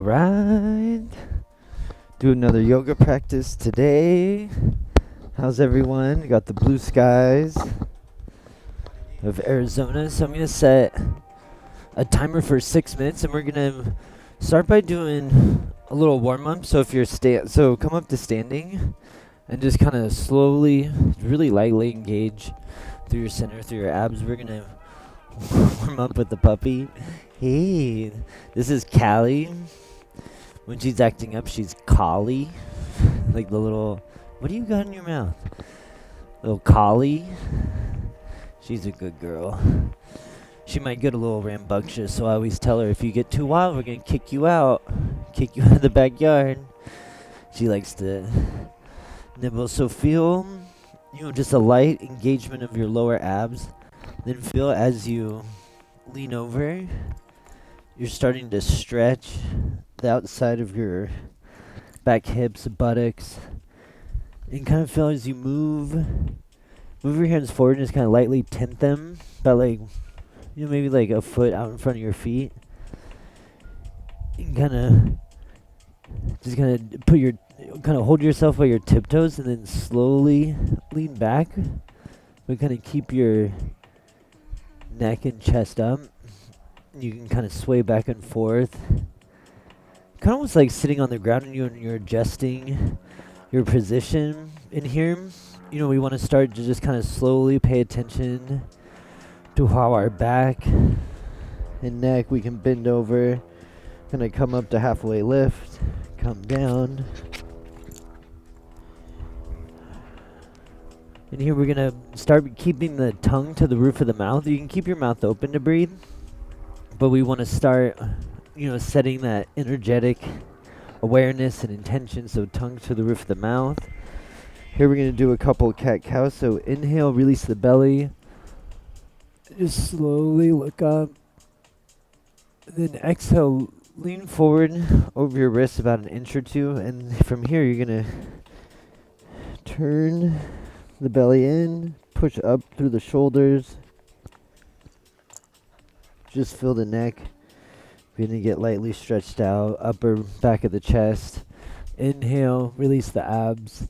Right. Do another yoga practice today. How's everyone? Got the blue skies of Arizona. So I'm going to set a timer for 6 minutes and we're going to start by doing a little warm up. So if you're so come up to standing and just kind of slowly, really lightly engage through your center, through your abs. We're going to warm up with the puppy. Hey, this is Callie. When she's acting up, she's collie. Like the little, what do you got in your mouth? Little collie. She's a good girl. She might get a little rambunctious, so I always tell her, if you get too wild, we're going to kick you out. Kick you out of the backyard. She likes to nibble. So feel, just a light engagement of your lower abs. Then feel as you lean over, you're starting to stretch the outside of your back hips, buttocks, and kind of feel as you move your hands forward and just kind of lightly tint them, about like, maybe like a foot out in front of your feet. And kind of hold yourself by your tiptoes and then slowly lean back, but kind of keep your neck and chest up. You can kind of sway back and forth. Kind of almost like sitting on the ground and you're adjusting your position in here. We want to start to just kind of slowly pay attention to how our back and neck, we can bend over, kind of come up to halfway lift, come down. And here we're going to start keeping the tongue to the roof of the mouth. You can keep your mouth open to breathe, but we want to start setting that energetic awareness and intention, so tongue to the roof of the mouth. Here we're going to do a couple cat-cows. So inhale, release the belly. Just slowly look up. Then exhale, lean forward over your wrist about an inch or two. And from here, you're going to turn the belly in, push up through the shoulders. Just feel the neck. We're going to get lightly stretched out, upper back of the chest. Inhale, release the abs.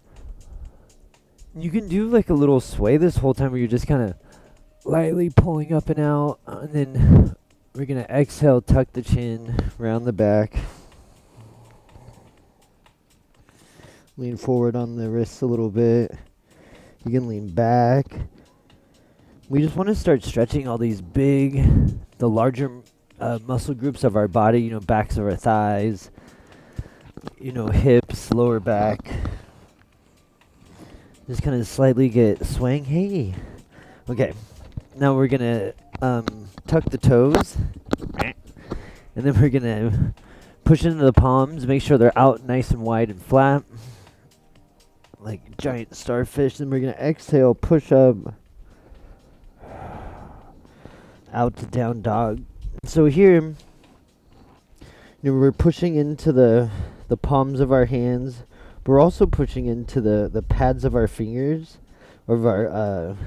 You can do like a little sway this whole time where you're just kind of lightly pulling up and out. And then we're going to exhale, tuck the chin, round the back. Lean forward on the wrists a little bit. You can lean back. We just want to start stretching all these the larger muscle groups of our body, backs of our thighs, hips, lower back. Just kind of slightly get swaying. Hey. Okay. Now we're going to tuck the toes. And then we're going to push into the palms. Make sure they're out nice and wide and flat. Like giant starfish. Then we're going to exhale, push up. Out to down dog. So here, we're pushing into the palms of our hands. We're also pushing into the pads of our fingers, of our,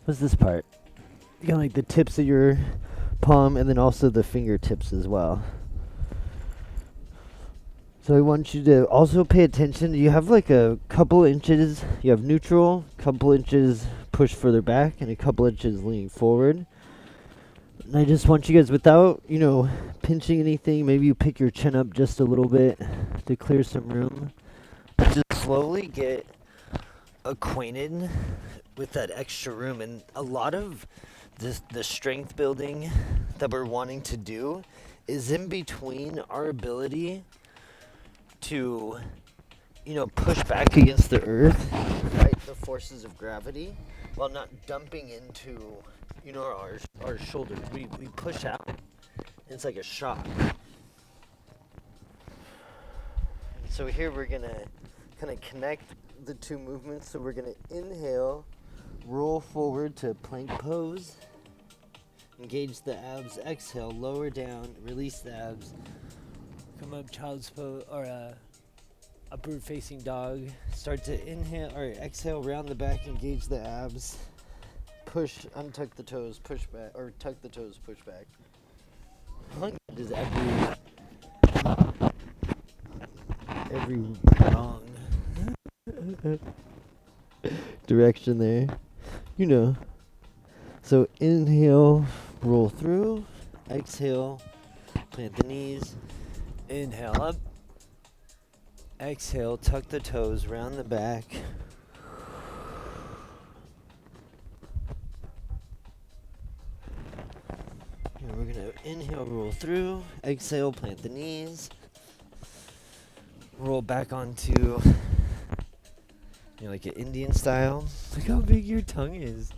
what's this part? Like the tips of your palm, and then also the fingertips as well. So I want you to also pay attention. You have like a couple inches, you have neutral, couple inches push further back, and a couple inches leaning forward. And I just want you guys, without, pinching anything, maybe you pick your chin up just a little bit to clear some room. Just slowly get acquainted with that extra room. And a lot of the strength building that we're wanting to do is in between our ability to, push back against the earth, right? The forces of gravity, while not dumping into our shoulders. We push out. It's like a shock. So here we're going to kind of connect the two movements. So we're going to inhale, roll forward to plank pose. Engage the abs. Exhale, lower down, release the abs. Come up, child's pose, or upward facing dog. Start to inhale, or exhale, round the back, engage the abs. Push, untuck the toes, push back, or tuck the toes, push back. How long does every every wrong direction there. You know. So inhale, roll through. Exhale, plant the knees. Inhale up. Exhale, tuck the toes, round the back. And we're going to inhale, roll through. Exhale, plant the knees. Roll back onto, like an Indian style. Look how big your tongue is.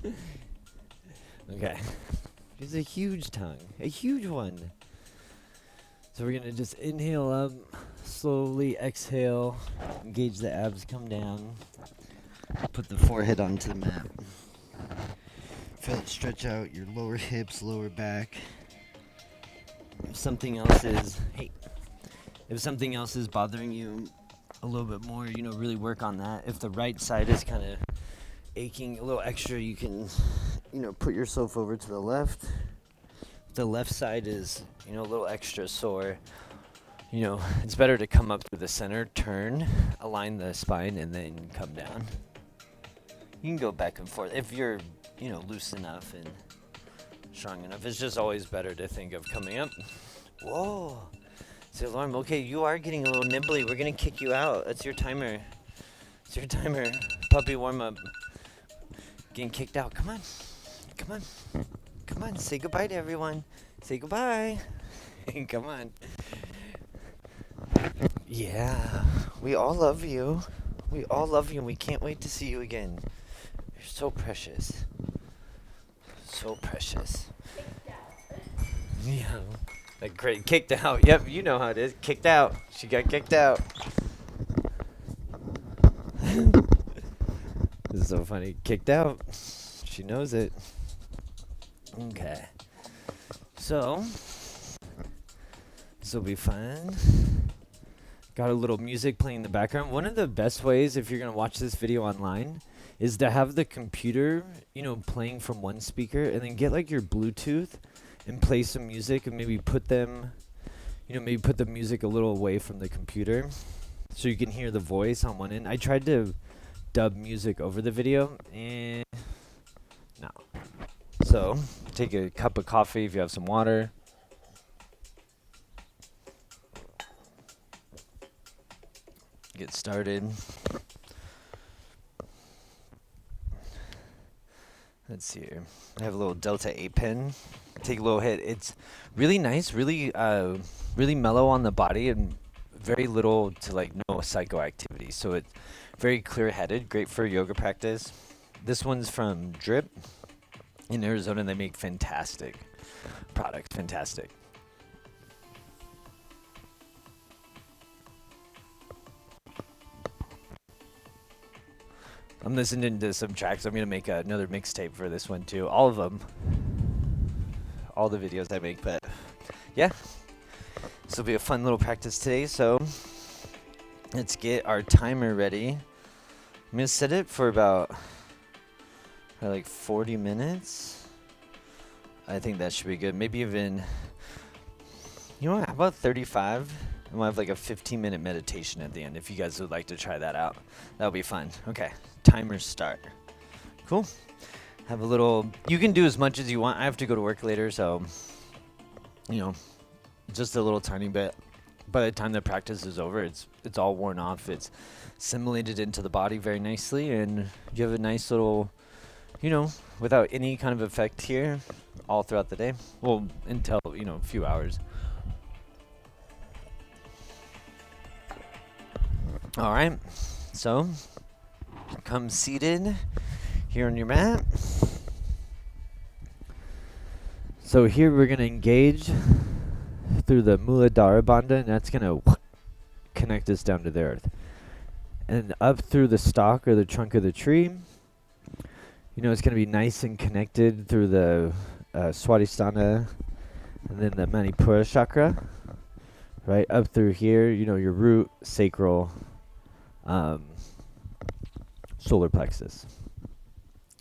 Okay. It's a huge tongue. A huge one. So we're going to just inhale up, slowly exhale, engage the abs, come down, put the forehead onto the mat. Feel it stretch out your lower hips, lower back. If something else is bothering you a little bit more, really work on that. If the right side is kind of aching a little extra, you can, put yourself over to the left. If the left side is, a little extra sore, it's better to come up through the center, turn, align the spine, and then come down. You can go back and forth if you're, loose enough and strong enough. It's just always better to think of coming up. Whoa. It's the alarm. Okay, you are getting a little nibbly. We're going to kick you out. That's your timer. It's your timer. Puppy warm up. Getting kicked out. Come on. Come on. Come on. Say goodbye to everyone. Say goodbye. Come on. Yeah. We all love you. We all love you, and we can't wait to see you again. You're so precious. So precious. Yeah. Like great. Kicked out. Yep, you know how it is. Kicked out. She got kicked out. This is so funny. Kicked out. She knows it. Okay. So, this will be fun. Got a little music playing in the background. One of the best ways, if you're going to watch this video online, is to have the computer, playing from one speaker, and then get like your Bluetooth and play some music, and maybe put them, maybe put the music a little away from the computer so you can hear the voice on one end. I tried to dub music over the video, and no. So, take a cup of coffee if you have some water. Get started. Let's see here. I have a little Delta 8 pen. Take a little hit. It's really nice, really mellow on the body, and very little to no psychoactivity. So it's very clear-headed, great for yoga practice. This one's from Drip in Arizona. They make fantastic products. Fantastic. I'm listening to some tracks. I'm going to make another mixtape for this one too. All of them. All the videos I make. But yeah. This will be a fun little practice today. So let's get our timer ready. I'm going to set it for about 40 minutes. I think that should be good. Maybe even, how about 35? And we'll have a 15-minute meditation at the end if you guys would like to try that out. That'll be fun. Okay, timer start. Cool. Have a little, you can do as much as you want. I have to go to work later, so, just a little tiny bit. By the time the practice is over, it's all worn off. It's assimilated into the body very nicely, and you have a nice little, without any kind of effect here all throughout the day. Well, until, a few hours. All right, so come seated here on your mat. So here we're going to engage through the Muladhara Bandha, and that's going to connect us down to the earth. And up through the stalk or the trunk of the tree, it's going to be nice and connected through the Swadhisthana and then the Manipura chakra. Right up through here, your root, sacral, solar plexus.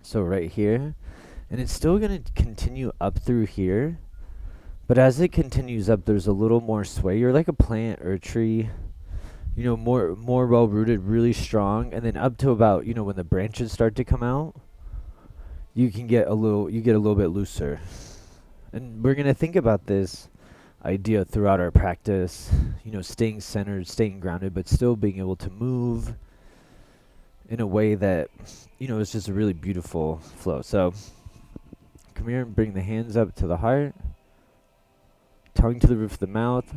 So right here, and it's still going to continue up through here, but as it continues up, there's a little more sway. You're like a plant or a tree, more well rooted, really strong, and then up to about, when the branches start to come out, you get a little bit looser. And we're going to think about this idea throughout our practice, staying centered, staying grounded, but still being able to move in a way that, is just a really beautiful flow. So come here and bring the hands up to the heart, tongue to the roof of the mouth,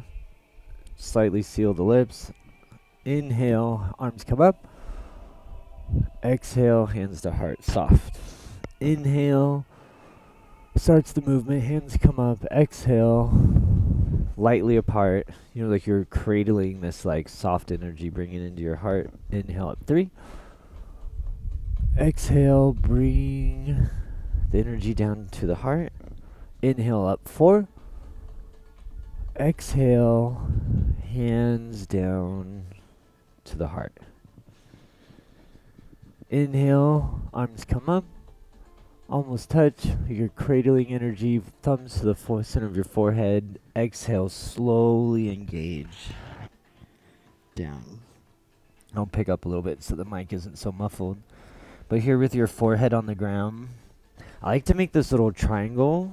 slightly seal the lips. Inhale, arms come up. Exhale, hands to heart, soft. Inhale, starts the movement, hands come up. Exhale, lightly apart, like you're cradling this like soft energy, bringing it into your heart. Inhale up 3. Exhale, bring the energy down to the heart. Inhale up 4. Exhale, hands down to the heart. Inhale, arms come up, almost touch. You're cradling energy, thumbs to the center of your forehead. Exhale, slowly engage down. I'll pick up a little bit so the mic isn't so muffled. But here with your forehead on the ground, I like to make this little triangle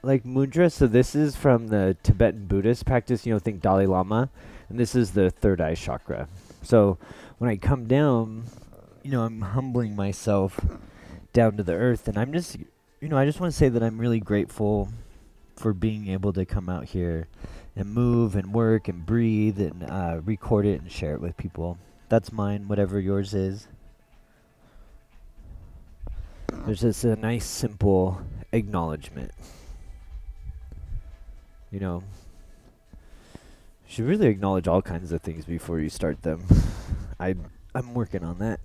like mudra. So this is from the Tibetan Buddhist practice, think Dalai Lama. And this is the third eye chakra. So when I come down, I'm humbling myself down to the earth. And I'm just, I just want to say that I'm really grateful for being able to come out here and move and work and breathe and record it and share it with people. That's mine, whatever yours is. There's just a nice, simple acknowledgement. You should really acknowledge all kinds of things before you start them. I'm working on that.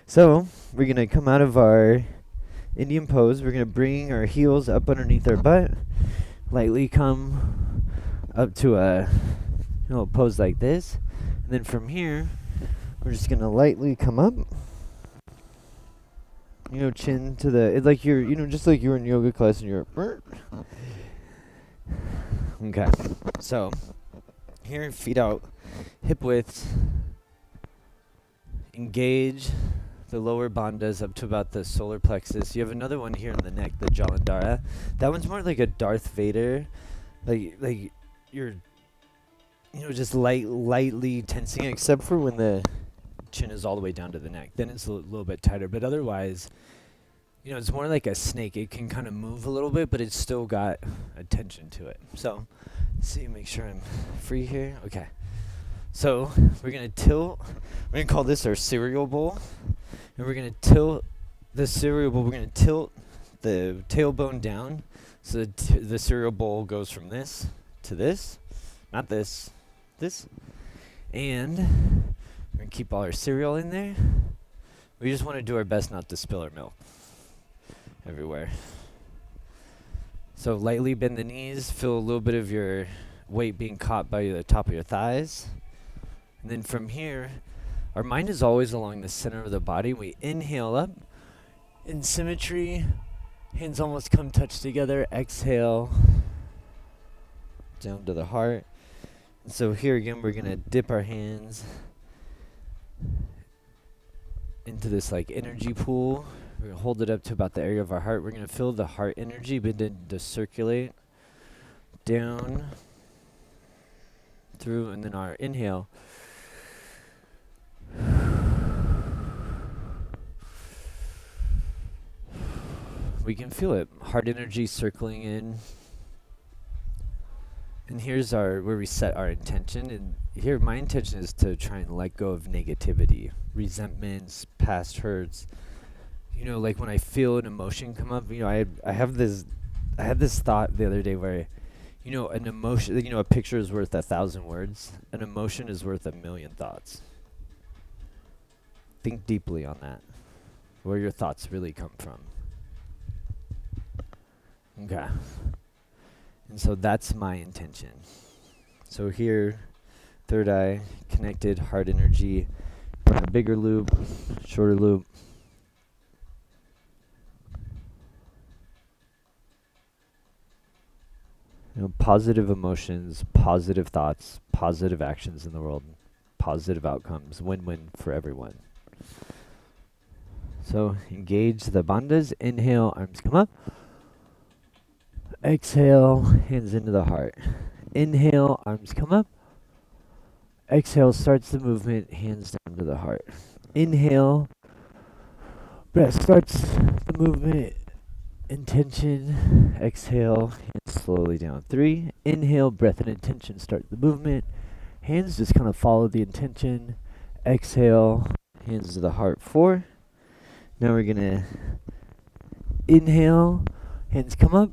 So, we're going to come out of our Indian pose. We're going to bring our heels up underneath our butt. Lightly come up to a pose like this. And then from here, we're just going to lightly come up. Chin to the... It's like you're, just like you were in yoga class and you're... Okay. So, here, feet out, hip width. Engage the lower bandhas up to about the solar plexus. You have another one here in the neck, the Jalandhara. That one's more like a Darth Vader. Like you're, just lightly tensing, except for when the chin is all the way down to the neck. Then it's a little bit tighter. But otherwise, it's more like a snake. It can kind of move a little bit, but it's still got a tension to it. So, see, make sure I'm free here. Okay. So, we're going to tilt. We're going to call this our cereal bowl. And we're going to tilt the cereal bowl. We're going to tilt the tailbone down. So, the cereal bowl goes from this to this. Not this. This. And we're going to keep all our cereal in there. We just want to do our best not to spill our milk everywhere. So, lightly bend the knees. Feel a little bit of your weight being caught by the top of your thighs. And then from here, our mind is always along the center of the body. We inhale up in symmetry. Hands almost come touch together. Exhale down to the heart. And so here again, we're going to dip our hands into this like energy pool. We're going to hold it up to about the area of our heart. We're going to feel the heart energy begin to circulate down through, and then our inhale. We can feel it, heart energy circling in. And here's where we set our intention. And here, my intention is to try and let go of negativity, resentments, past hurts. Like when I feel an emotion come up, I had this thought the other day where, an emotion, a picture is worth 1,000 words. An emotion is worth 1,000,000 thoughts. Think deeply on that, where your thoughts really come from. Okay. And so that's my intention. So here, third eye, connected, heart energy, a bigger loop, shorter loop. Positive emotions, positive thoughts, positive actions in the world. positive outcomes, win-win for everyone. So engage the bandhas. Inhale, arms come up. Exhale, hands into the heart. Inhale, arms come up. Exhale starts the movement, hands down to the heart. Inhale, breath starts the movement, intention. Exhale, hands slowly down. 3. Inhale, breath and intention start the movement. Hands just kind of follow the intention. Exhale, hands to the heart. 4. Now we're going to inhale, hands come up.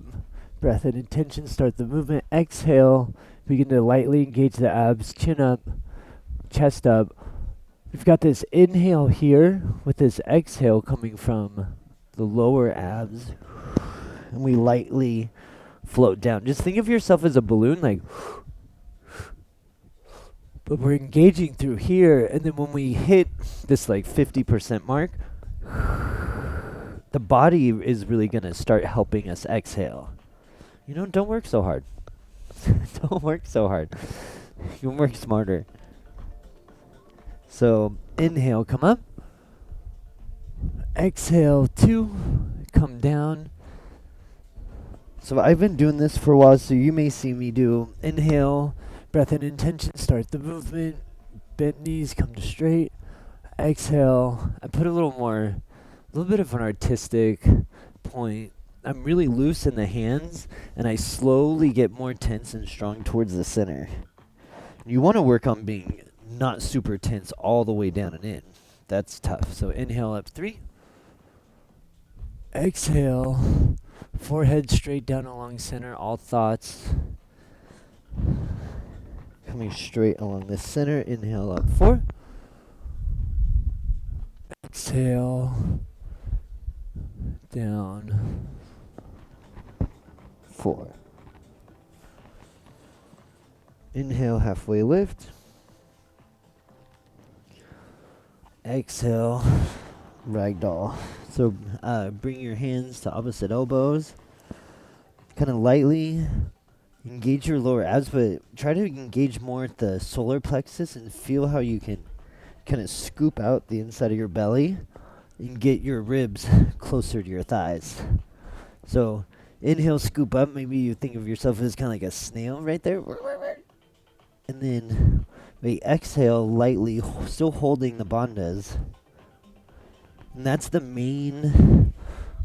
Breath and intention start the movement. Exhale, begin to lightly engage the abs, chin up, chest up. We've got this inhale here with this exhale coming from the lower abs. And we lightly float down. Just think of yourself as a balloon, like, but we're engaging through here. And then when we hit this like 50% mark, the body is really going to start helping us exhale. You know, don't work so hard. Don't work so hard. You can work smarter. So inhale, come up. Exhale, 2, come down. So I've been doing this for a while, so you may see me do inhale, breath and intention, start the movement. Bent knees, come to straight. Exhale. I put a little bit of an artistic point. I'm really loose in the hands, and I slowly get more tense and strong towards the center. You want to work on being not super tense all the way down and in. That's tough. So inhale up 3. Exhale. Forehead straight down along center. All thoughts coming straight along the center. Inhale up 4. Exhale. Down. 4. Inhale, halfway lift. Exhale, ragdoll. So bring your hands to opposite elbows. Kind of lightly engage your lower abs, but try to engage more at the solar plexus and feel how you can kind of scoop out the inside of your belly and get your ribs closer to your thighs. So inhale, scoop up. Maybe you think of yourself as kind of like a snail right there. And then we exhale lightly, still holding the bandhas. And that's the main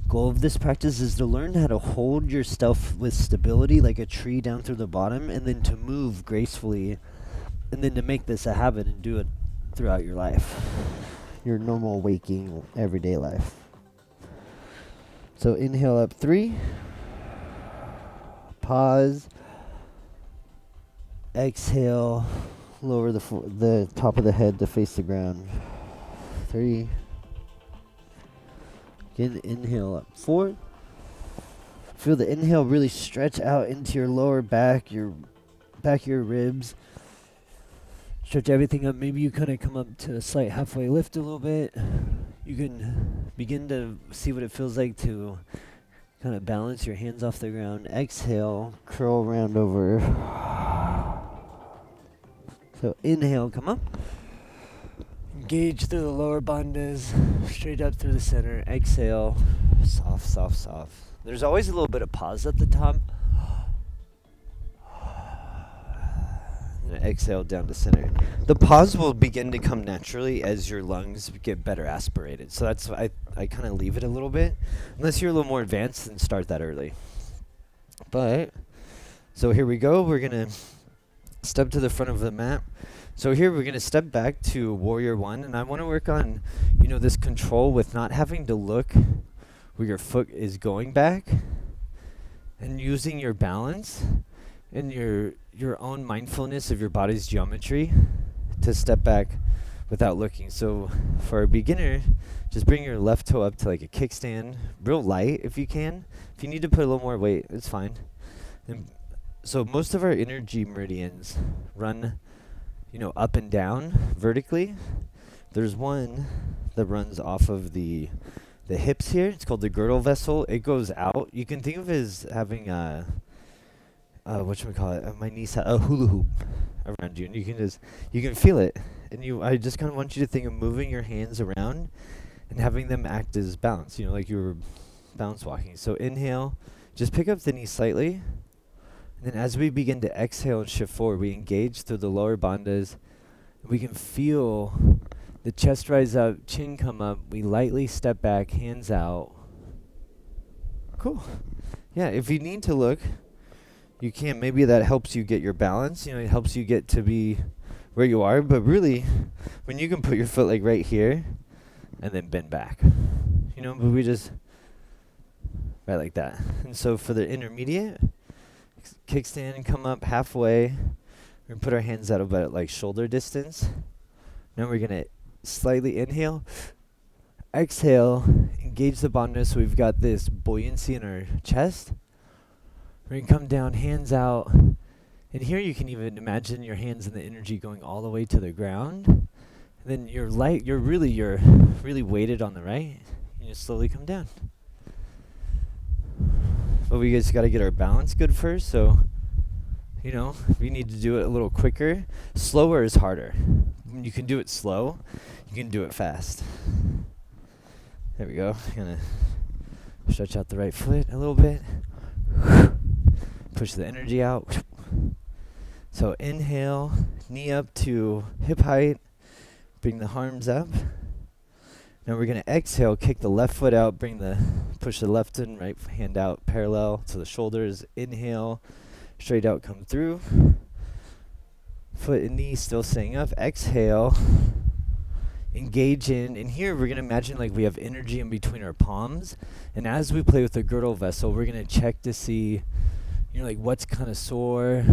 goal of this practice, is to learn how to hold yourself with stability like a tree down through the bottom, and then to move gracefully, and then to make this a habit and do it throughout your life, your normal waking everyday life. So inhale up 3. Pause. Exhale. Lower the top of the head to face the ground. 3. Again, inhale up 4. Feel the inhale really stretch out into your lower back, your back of your ribs. Stretch everything up. Maybe you kind of come up to a slight halfway lift a little bit. You can begin to see what it feels like to kind of balance your hands off the ground. Exhale, curl around over. So inhale, come up. Engage through the lower bandhas, straight up through the center. Exhale, soft, soft, soft. There's always a little bit of pause at the top. And exhale down to center. The pause will begin to come naturally as your lungs get better aspirated. So that's I kind of leave it a little bit. Unless you're a little more advanced, then start that early. But, so here we go. We're going to step to the front of the mat. So here we're going to step back to Warrior 1. And I want to work on, this control with not having to look where your foot is going back. And using your balance and your own mindfulness of your body's geometry to step back without looking. So for a beginner, just bring your left toe up to like a kickstand, real light if you can. If you need to put a little more weight, it's fine. And so most of our energy meridians run, up and down vertically. There's one that runs off of the hips here. It's called the girdle vessel. It goes out. You can think of it as having whatchamacallit, my niece had a hula hoop around you, and you can feel it And I just kind of want you to think of moving your hands around and having them act as balance, like you were bounce walking. So inhale, just pick up the knee slightly. And then as we begin to exhale and shift forward, we engage through the lower bandhas. We can feel the chest rise up, chin come up. We lightly step back, hands out. Cool. Yeah, if you need to look, you can. Maybe that helps you get your balance. It helps you get to be where you are. But really, when you can put your foot like right here and then bend back, but we just right like that. And so for the intermediate, kickstand and come up halfway. We're going to put our hands out about like shoulder distance. Now we're going to slightly inhale. Exhale, engage the bandhas so we've got this buoyancy in our chest. We're going to come down, hands out. And here you can even imagine your hands and the energy going all the way to the ground. And then you're really weighted on the right. You just slowly come down. But we just got to get our balance good first. So, we need to do it a little quicker. Slower is harder. When you can do it slow, you can do it fast. There we go. Gonna stretch out the right foot a little bit. Push the energy out. So inhale, knee up to hip height. Bring the arms up. Now we're gonna exhale, kick the left foot out, push the left and right hand out parallel to the shoulders. Inhale, straight out, come through. Foot and knee still staying up. Exhale, engage in. And here we're gonna imagine like we have energy in between our palms. And as we play with the girdle vessel, we're gonna check to see, like what's kind of sore,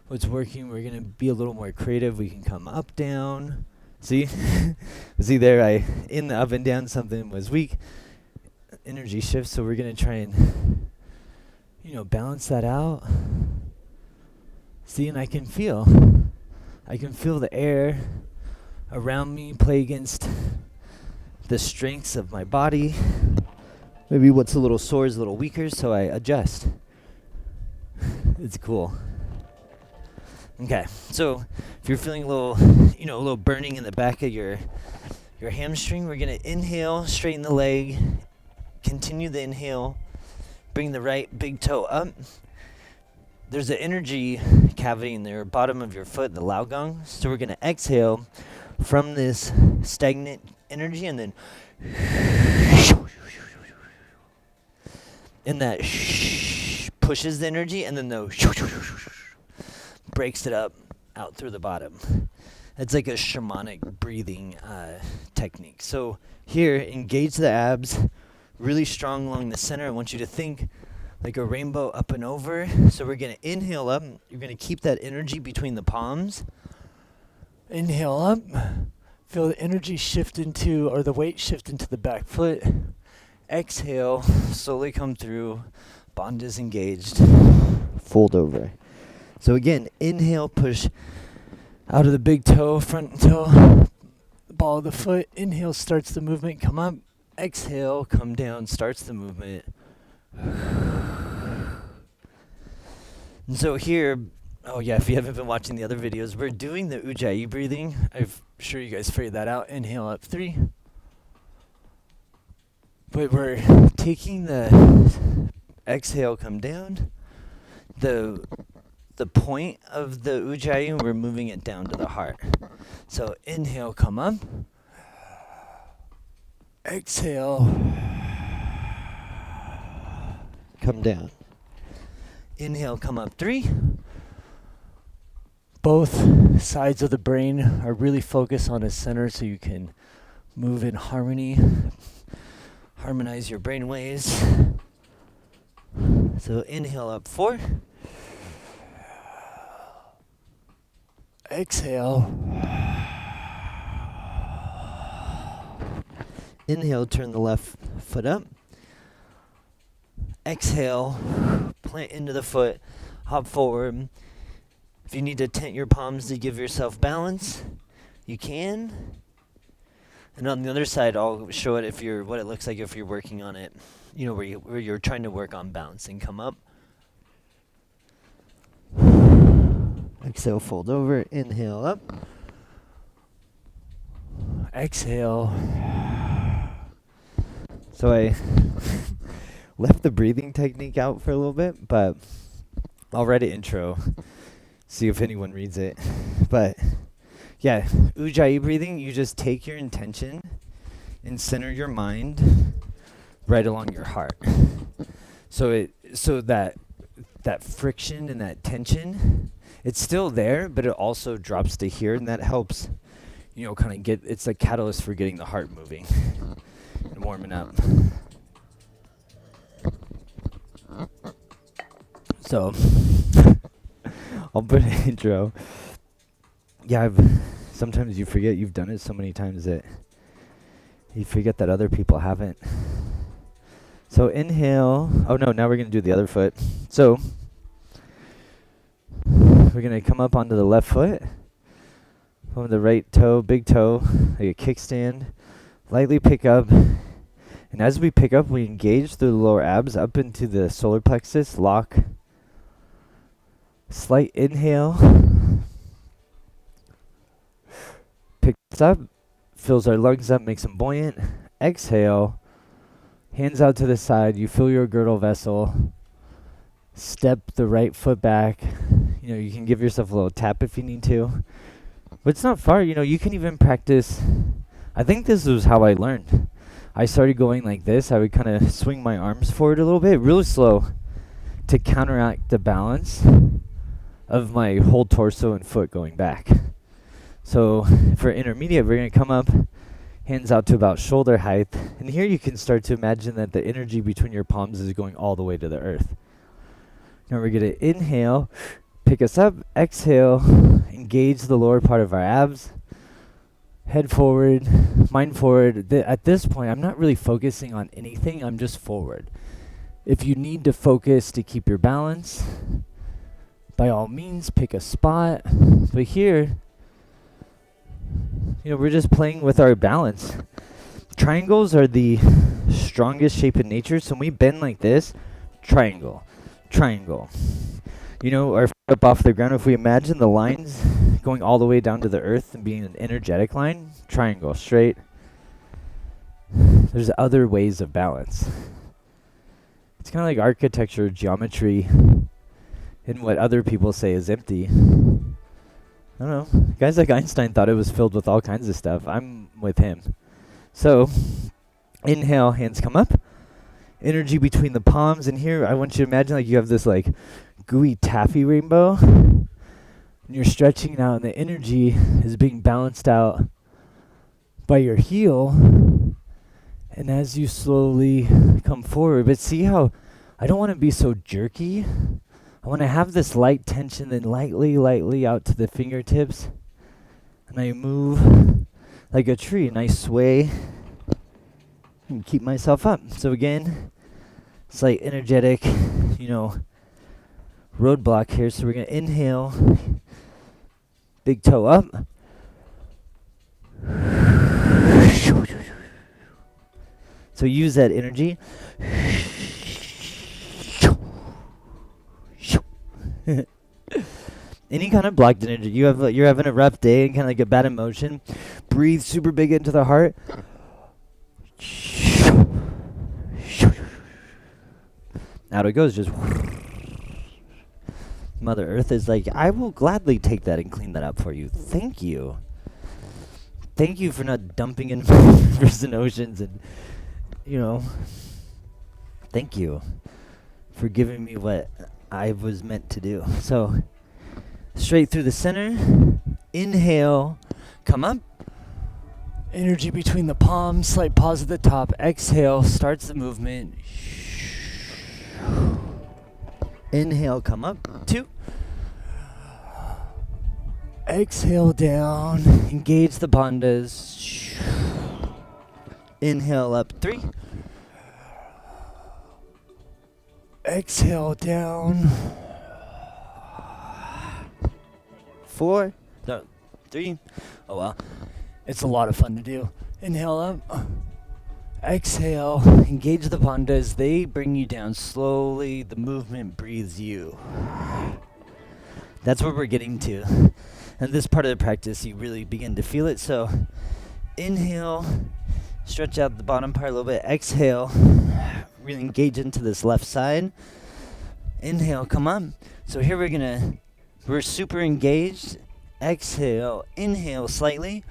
what's working. We're gonna be a little more creative. We can come up, down. See there, in the up and down, something was weak. Energy shifts, so we're going to try and, balance that out. See, and I can feel the air around me play against the strengths of my body. Maybe what's a little sore is a little weaker, so I adjust. It's cool. Okay, so if you're feeling a little burning in the back of your hamstring, we're gonna inhale, straighten the leg, continue the inhale, bring the right big toe up. There's an energy cavity in the bottom of your foot, the laogong. So we're gonna exhale from this stagnant energy, and then that pushes the energy, and then breaks it up out through the bottom. It's like a shamanic breathing technique. So here, engage the abs, really strong along the center. I want you to think like a rainbow up and over. So we're going to inhale up. You're going to keep that energy between the palms. Inhale up. Feel the energy the weight shift into the back foot. Exhale, slowly come through. Bandhas engaged. Fold over. So again, inhale, push out of the big toe, front toe, ball of the foot. Inhale starts the movement, come up. Exhale, come down, starts the movement. And so here, if you haven't been watching the other videos, we're doing the Ujjayi breathing. I'm sure you guys figured that out. Inhale up 3. But we're taking the exhale, come down. The point of the Ujjayi, we're moving it down to the heart. So inhale, come up. Exhale, come down. Inhale, come up 3. Both sides of the brain are really focused on a center so you can move in harmony, harmonize your brain waves. So inhale up 4. Exhale. Inhale, turn the left foot up. Exhale, plant into the foot, hop forward. If you need to tent your palms to give yourself balance, you can. And on the other side, I'll show it what it looks like if you're working on it, where you're trying to work on balancing. Come up. Exhale, fold over, inhale up. Exhale. So I left the breathing technique out for a little bit, but I'll write an intro, see if anyone reads it. But yeah, Ujjayi breathing, you just take your intention and center your mind right along your heart. So that friction and that tension, it's still there, but it also drops to here, and that helps, kind of it's a catalyst for getting the heart moving and warming up. So I'll put an intro. Yeah, sometimes you forget you've done it so many times that you forget that other people haven't. So inhale. Oh no, now we're going to do the other foot. So we're going to come up onto the left foot. From the right toe, big toe, like a kickstand. Lightly pick up. And as we pick up, we engage through the lower abs up into the solar plexus, lock. Slight inhale. Picks up, fills our lungs up, makes them buoyant. Exhale. Hands out to the side. You fill your girdle vessel. Step the right foot back. You can give yourself a little tap if you need to. But it's not far. You can even practice. I think this was how I learned. I started going like this. I would kind of swing my arms forward a little bit, really slow, to counteract the balance of my whole torso and foot going back. So for intermediate, we're going to come up, hands out to about shoulder height. And here you can start to imagine that the energy between your palms is going all the way to the earth. Now we're going to inhale, pick us up, exhale, engage the lower part of our abs. Head forward, mind forward. At this point, I'm not really focusing on anything. I'm just forward. If you need to focus to keep your balance, by all means, pick a spot. But here, we're just playing with our balance. Triangles are the strongest shape in nature. So when we bend like this, triangle, triangle. Our feet up off the ground. If we imagine the lines going all the way down to the earth and being an energetic line, triangle, straight. There's other ways of balance. It's kind of like architecture, geometry, and what other people say is empty. I don't know. Guys like Einstein thought it was filled with all kinds of stuff. I'm with him. So, inhale, hands come up. Energy between the palms. And here, I want you to imagine like you have this like gooey taffy rainbow. And you're stretching it out, and the energy is being balanced out by your heel. And as you slowly come forward, but see how I don't want to be so jerky. I want to have this light tension, then lightly out to the fingertips. And I move like a tree, and I sway and keep myself up. So again, slight energetic, roadblock here. So we're going to inhale, big toe up. So use that energy. Any kind of blocked energy. You're having a rough day and kind of like a bad emotion. Breathe super big into the heart. Out it goes. Just Mother Earth is like, I will gladly take that and clean that up for you. Thank you. Thank you for not dumping in rivers and oceans and, thank you for giving me what I was meant to do. So, straight through the center. Inhale, come up. Energy between the palms, slight pause at the top. Exhale, starts the movement. Inhale, come up. 2. Exhale down. Engage the bandhas. Inhale up. 3. Exhale down. 4. No, 3. Oh well. It's a lot of fun to do. Inhale up. Exhale. Engage the bandhas. They bring you down slowly. The movement breathes you. That's what we're getting to. And this part of the practice, you really begin to feel it. So, Inhale, stretch out the bottom part a little bit. Exhale, really engage into this left side. Inhale, come on. So here we're super engaged. Exhale, inhale slightly.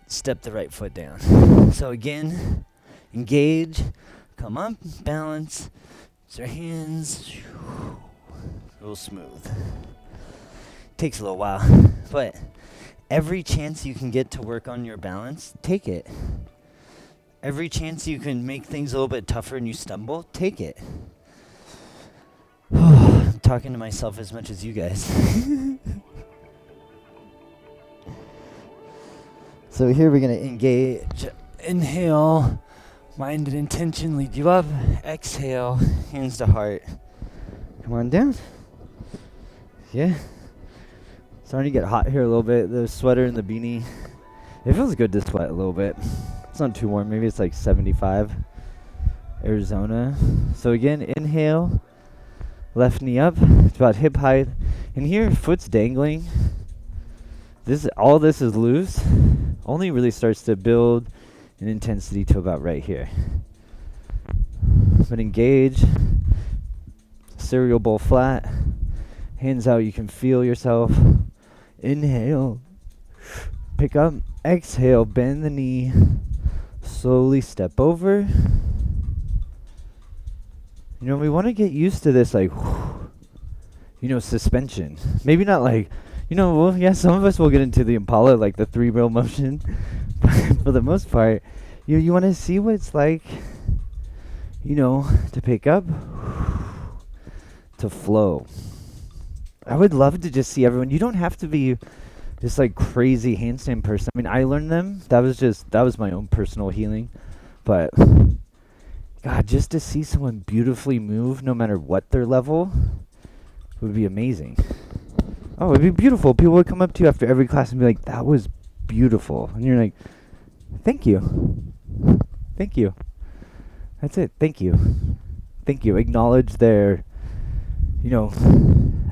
Step the right foot down. So again, engage, come up, balance. Use our hands, real smooth. Takes a little while, but every chance you can get to work on your balance, take it. Every chance you can make things a little bit tougher and you stumble, take it. I'm talking to myself as much as you guys. So here we're going to engage. Inhale, mind and intention lead you up. Exhale, hands to heart. Come on down. Yeah. Starting to get hot here a little bit. The sweater and the beanie. It feels good to sweat a little bit. It's not too warm. Maybe it's like 75. Arizona. So again, inhale. Left knee up. It's about hip height. And here, foot's dangling. All this is loose. Only really starts to build in intensity to about right here. But engage. Cereal bowl flat. Hands out. You can feel yourself. Inhale, pick up, exhale, bend the knee, slowly step over. We want to get used to this, like, suspension. Maybe not like, some of us will get into the Impala, like the 3-wheel motion. But for the most part, you want to see what it's like, to pick up, to flow. I would love to just see everyone. You don't have to be this like crazy handstand person. I mean, I learned them. That was my own personal healing. But God, just to see someone beautifully move, no matter what their level, would be amazing. Oh, it'd be beautiful. People would come up to you after every class and be like, "That was beautiful," and you're like, "Thank you, thank you." That's it. Thank you, thank you. Acknowledge their,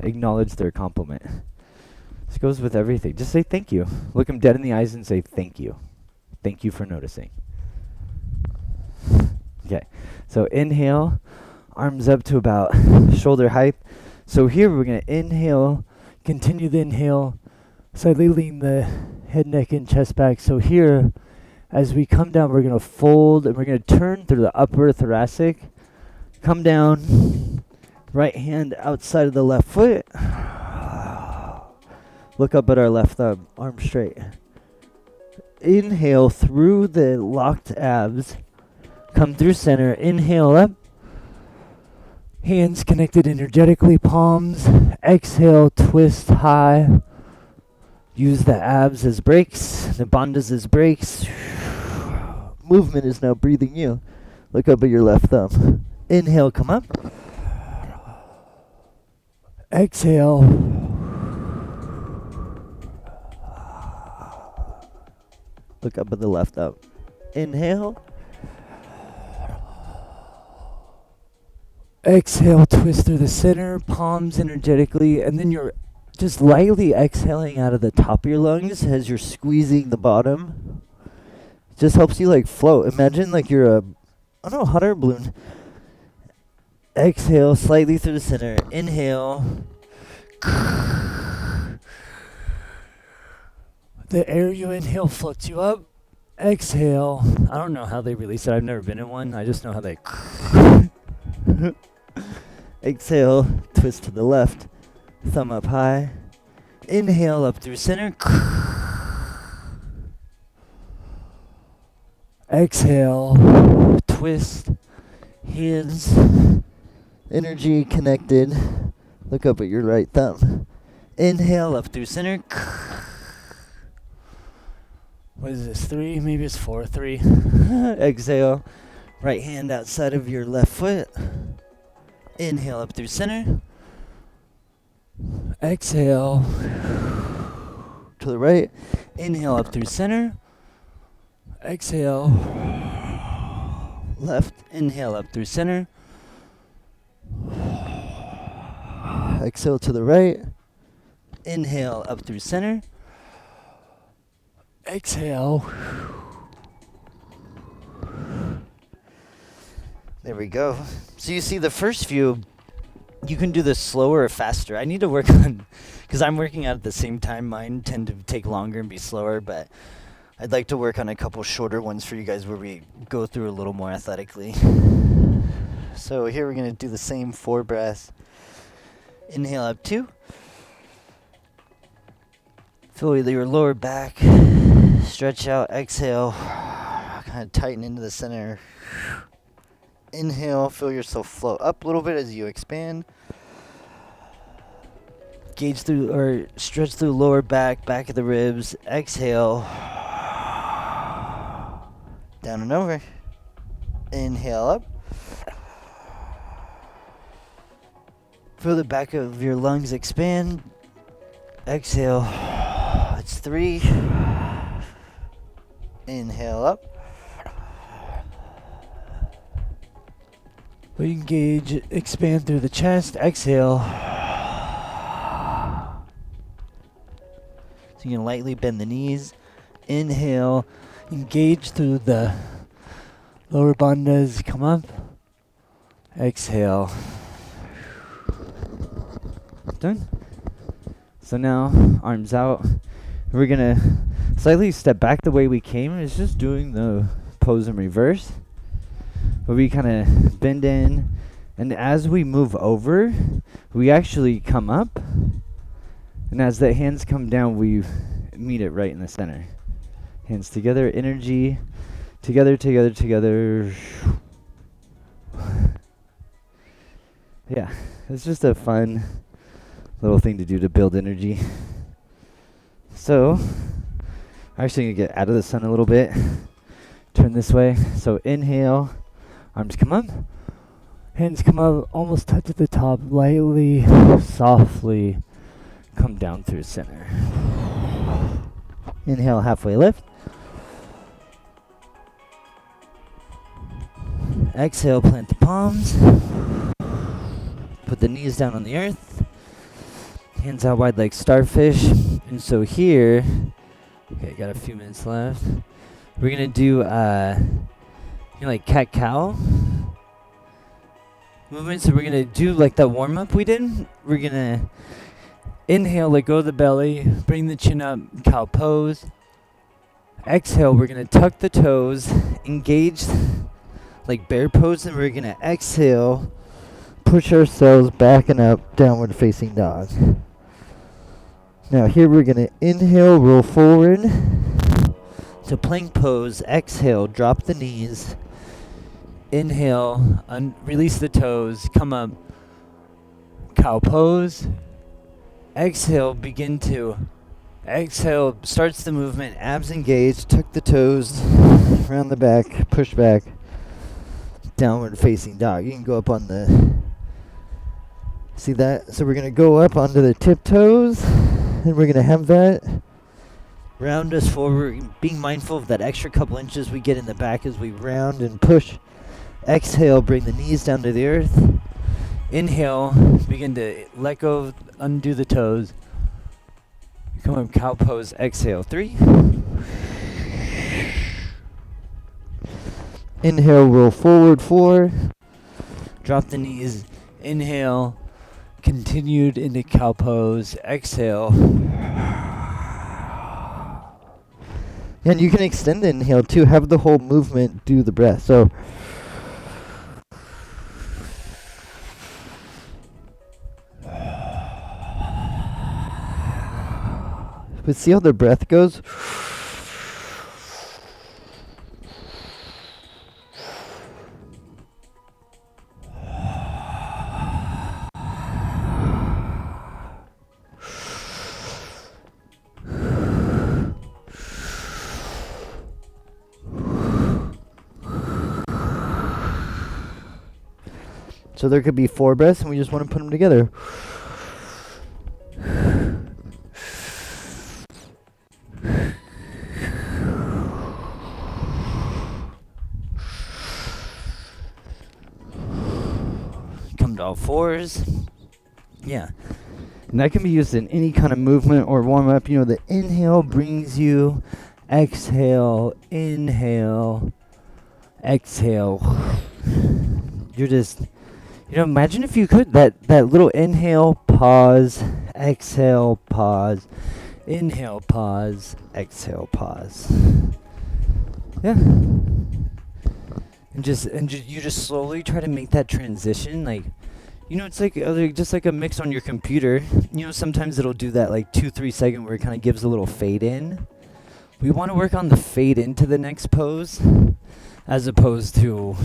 acknowledge their compliment. This goes with everything. Just say thank you. Look them dead in the eyes and say thank you. Thank you for noticing. Okay, so inhale, arms up to about shoulder height. So here we're going to inhale, continue the inhale, slightly lean the head, neck, and chest back. So here, as we come down, we're going to fold and we're going to turn through the upper thoracic. Come down. Right hand outside of the left foot. Look up at our left thumb, arm straight. Inhale through the locked abs. Come through center. Inhale up. Hands connected energetically, palms. Exhale, twist high. Use the abs as brakes, the bandhas as brakes. Movement is now breathing you. Look up at your left thumb. Inhale, come up. Exhale. Look up at the left thumb. Inhale. Exhale, twist through the center, palms energetically, and then you're just lightly exhaling out of the top of your lungs as you're squeezing the bottom. It just helps you like float. Imagine like you're a hot air balloon. Exhale slightly through the center. Inhale. The air you inhale floats you up. Exhale. I don't know how they release it. I've never been in one. I just know how they... Exhale. Twist to the left. Thumb up high. Inhale up through center. Exhale. Twist. Hands. Energy connected. Look up at your right thumb. Inhale up through center. What is this? 3? Maybe it's 4. 3. Exhale. Right hand outside of your left foot. Inhale up through center. Exhale. To the right. Inhale up through center. Exhale. Left. Inhale up through center. Exhale to the right. Inhale up through center. Exhale. There we go. So you see the first few, you can do this slower or faster. I need to work on, because I'm working out at the same time. Mine tend to take longer and be slower, but I'd like to work on a couple shorter ones for you guys where we go through a little more athletically. So here we're going to do the same 4 breaths. Inhale up 2. Feel your lower back. Stretch out. Exhale. Kind of tighten into the center. Inhale. Feel yourself float up a little bit as you expand. Gauge through or stretch through lower back, back of the ribs. Exhale. Down and over. Inhale up. Feel the back of your lungs expand. Exhale. That's 3. Inhale up. We engage, expand through the chest. Exhale. So you can lightly bend the knees. Inhale. Engage through the lower bandhas. Come up. Exhale. Done. So now, arms out. We're gonna slightly step back the way we came. It's just doing the pose in reverse. But we kind of bend in, and as we move over, we actually come up. And as the hands come down, we meet it right in the center. Hands together, energy. Together, together, together. Yeah, it's just a fun little thing to do to build energy. So, I'm actually going to get out of the sun a little bit. Turn this way. So inhale, arms come up. Hands come up, almost touch at the top. Lightly, softly come down through center. Inhale, halfway lift. Exhale, plant the palms. Put the knees down on the earth. Hands out wide like starfish. And so here, okay, got a few minutes left. We're gonna do like cat-cow movement. So we're gonna do like that warm-up we did. We're gonna inhale, let go of the belly, bring the chin up, cow pose. Exhale, we're gonna tuck the toes, engage like bear pose, and we're gonna exhale, push ourselves back and up, downward facing dog. Now here we're gonna inhale, roll forward. So plank pose, exhale, drop the knees. Inhale, release the toes, come up, cow pose. Exhale, exhale, starts the movement, abs engaged, tuck the toes, around the back, push back, downward facing dog. You can go up on the, see that? So we're gonna go up onto the tiptoes, and we're gonna have that round us forward, being mindful of that extra couple inches we get in the back as we round and push. Exhale, bring the knees down to the earth. Inhale, begin to let go, undo the toes. Come up, cow pose, exhale, 3. Inhale, roll forward, 4. Drop the knees, inhale, continued into cow pose, exhale. And you can extend the inhale too, have the whole movement do the breath. So but see how the breath goes? So there could be 4 breaths, and we just want to put them together. Come to all 4s. Yeah. And that can be used in any kind of movement or warm up. You know, the inhale brings you Exhale, inhale, exhale. You're just, imagine if you could, that little inhale, pause, exhale, pause, inhale, pause, exhale, pause. Yeah. And you just slowly try to make that transition. Like, it's like just like a mix on your computer. Sometimes it'll do that like 2-3 second where it kind of gives a little fade in. We want to work on the fade into the next pose, as opposed to,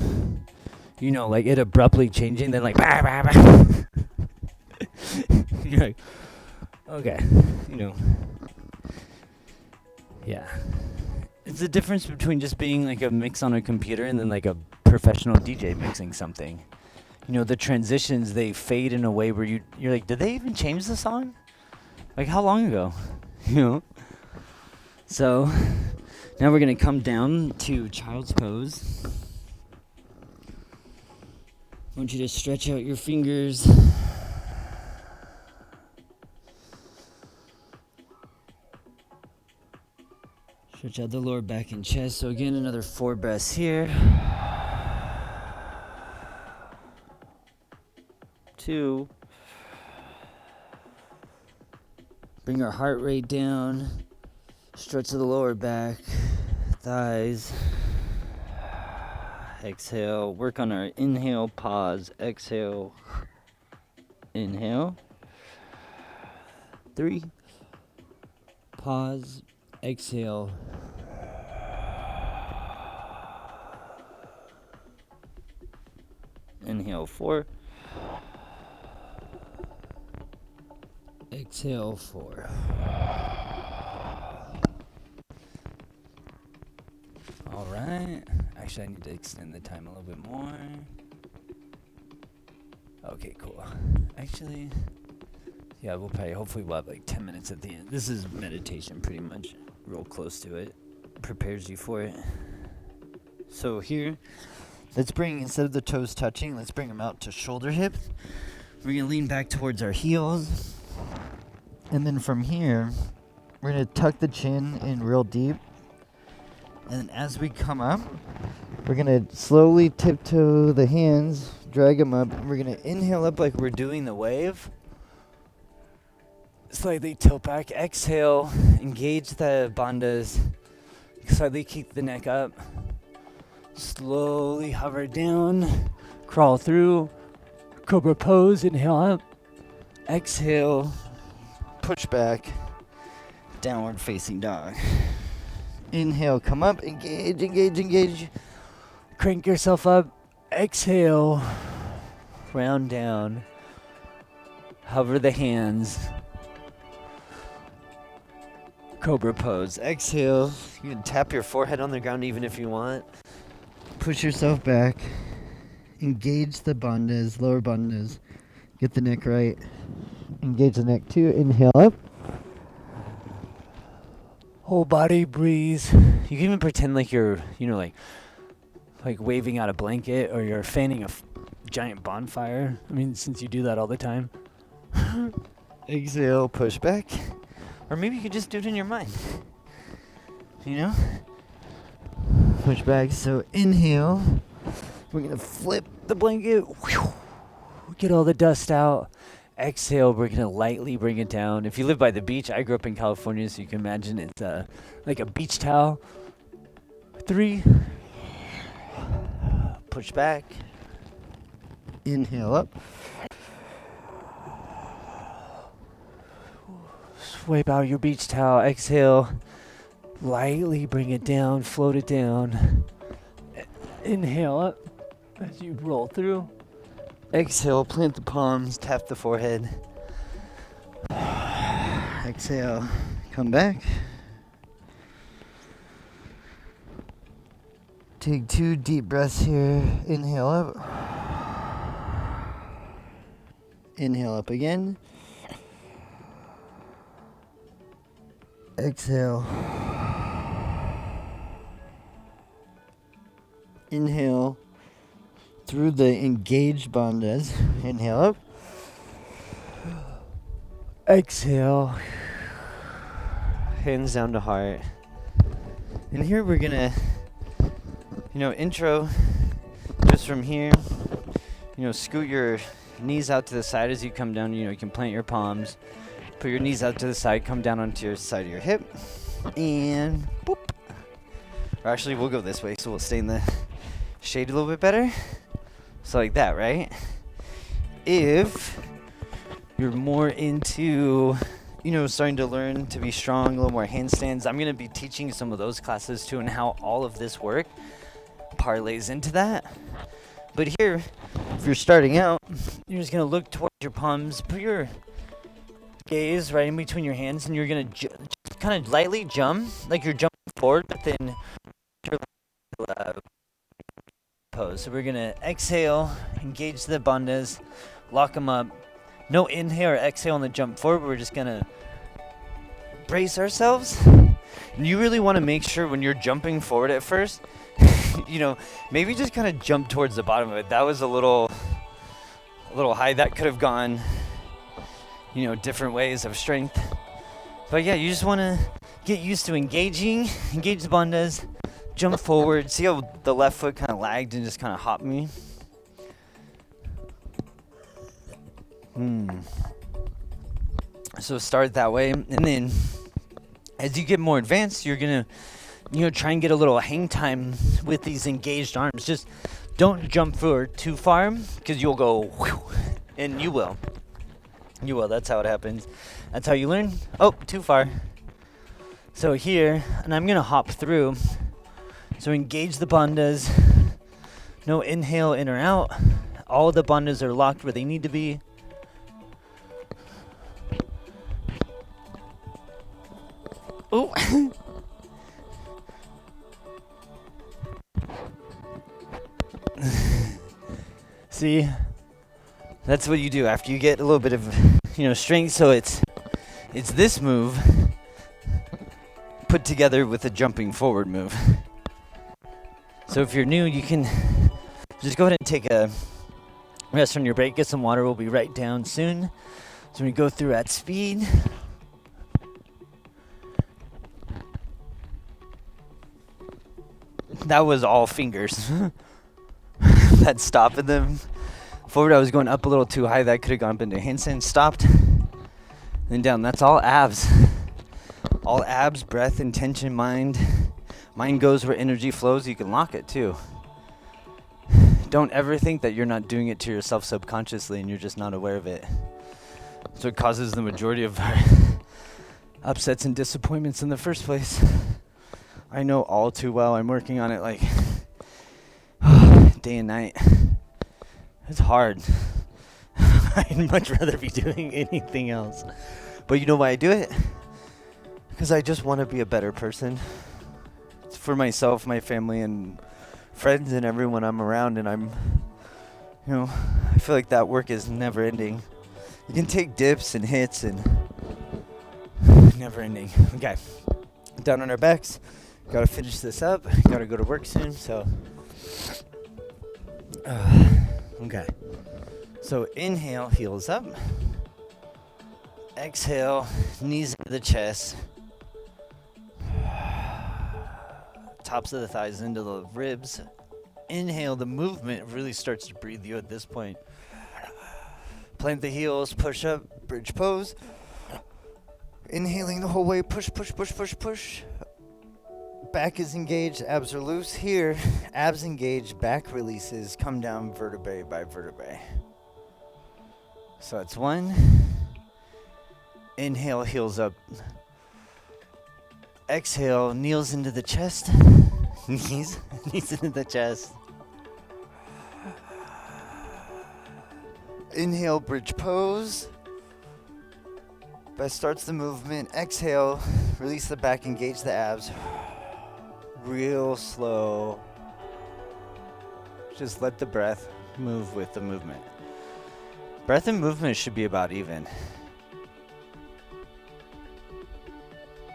like it abruptly changing, then like, bah, bah, bah. You're like, okay, yeah. It's the difference between just being like a mix on a computer and then like a professional DJ mixing something. The transitions, they fade in a way where you're like, did they even change the song? Like, how long ago? So, now we're going to come down to child's pose. I want you to stretch out your fingers. Stretch out the lower back and chest. So again, another 4 breaths here. 2. Bring our heart rate down. Stretch to the lower back, thighs. Exhale. Work on our inhale, pause, exhale, inhale. 3. Pause, exhale. Inhale, 4. Exhale, 4. All right. Actually, I need to extend the time a little bit more. Okay, cool. Actually, yeah, hopefully we'll have like 10 minutes at the end. This is meditation pretty much, real close to it. Prepares you for it. So here, let's bring, instead of the toes touching, let's bring them out to shoulder hip. We're going to lean back towards our heels. And then from here, we're going to tuck the chin in real deep. And then as we come up, we're going to slowly tiptoe the hands, drag them up. And we're going to inhale up like we're doing the wave. Slightly tilt back. Exhale. Engage the bandhas. Slightly keep the neck up. Slowly hover down. Crawl through. Cobra pose. Inhale up. Exhale. Push back. Downward facing dog. Inhale, come up, engage, engage, engage. Crank yourself up. Exhale. Round down. Hover the hands. Cobra pose. Exhale. You can tap your forehead on the ground even if you want. Push yourself back. Engage the bandhas, lower bandhas. Get the neck right. Engage the neck too. Inhale up. Whole body breathe. You can even pretend like you're, like waving out a blanket or you're fanning a giant bonfire. I mean, since you do that all the time. Exhale, push back. Or maybe you could just do it in your mind. Push back. So inhale. We're going to flip the blanket. Get all the dust out. Exhale, we're going to lightly bring it down. If you live by the beach, I grew up in California, so you can imagine it's like a beach towel. 3. Push back. Inhale up. Swipe out your beach towel. Exhale. Lightly bring it down. Float it down. Inhale up as you roll through. Exhale, plant the palms, tap the forehead. Exhale, come back. Take 2 deep breaths here. Inhale up. Inhale up again. Exhale. Inhale. Through the engaged bandhas. Inhale up. Exhale. Hands down to heart. And here we're gonna, intro just from here. Scoot your knees out to the side as you come down. You can plant your palms, put your knees out to the side, come down onto your side of your hip, and boop. Or actually, we'll go this way, so we'll stay in the shade a little bit better. So like that, right? If you're more into, starting to learn to be strong, a little more handstands, I'm going to be teaching some of those classes too, and how all of this work parlays into that. But here, if you're starting out, you're just going to look towards your palms, put your gaze right in between your hands, and you're going to just kind of lightly jump, like you're jumping forward, but then your pose. So we're going to exhale, engage the bandhas, lock them up. No inhale or exhale on the jump forward. We're just going to brace ourselves. And you really want to make sure when you're jumping forward at first, maybe just kind of jump towards the bottom of it. That was a little high. That could have gone, different ways of strength. But yeah, you just want to get used to engage the bandhas, jump forward. See how the left foot kind of lagged and just kind of hopped me? So start that way, and then as you get more advanced, you're gonna try and get a little hang time with these engaged arms. Just don't jump forward too far, because you'll go whew, and you will, that's how it happens. That's how you learn. Oh, too far. So here, and I'm gonna hop through, so engage the bandhas. No inhale in or out. All the bandhas are locked where they need to be. Oh. See, that's what you do after you get a little bit of, strength. So it's this move put together with a jumping forward move. So if you're new, you can just go ahead and take a rest on your break, get some water. We'll be right down soon. So we go through at speed. That was all fingers. That stopping them forward. I was going up a little too high. That could have gone up into handstand. Stopped. Then down. That's all abs. All abs, breath, intention, mind. Mind goes where energy flows. You can lock it too. Don't ever think that you're not doing it to yourself subconsciously and you're just not aware of it. So it causes the majority of our upsets and disappointments in the first place. I know all too well. I'm working on it like day and night. It's hard. I'd much rather be doing anything else. But you know why I do it? Because I just want to be a better person. It's for myself, my family, and friends, and everyone I'm around. And I'm, I feel like that work is never ending. You can take dips and hits and never ending. Okay. Down on our backs. Gotta finish this up. Gotta go to work soon, so. Okay. So inhale, heels up. Exhale, knees into the chest. Tops of the thighs into the ribs. Inhale, the movement really starts to breathe you at this point. Plant the heels, push up, bridge pose. Inhaling the whole way, push, push, push, push, push. Back is engaged, abs are loose. Here, abs engaged, back releases, come down vertebrae by vertebrae. So that's one. Inhale, heels up. Exhale, knees into the chest. Knees into the chest. Inhale, bridge pose. That starts the movement. Exhale, release the back, engage the abs. Real slow. Just let the breath move with the movement. Breath and movement should be about even.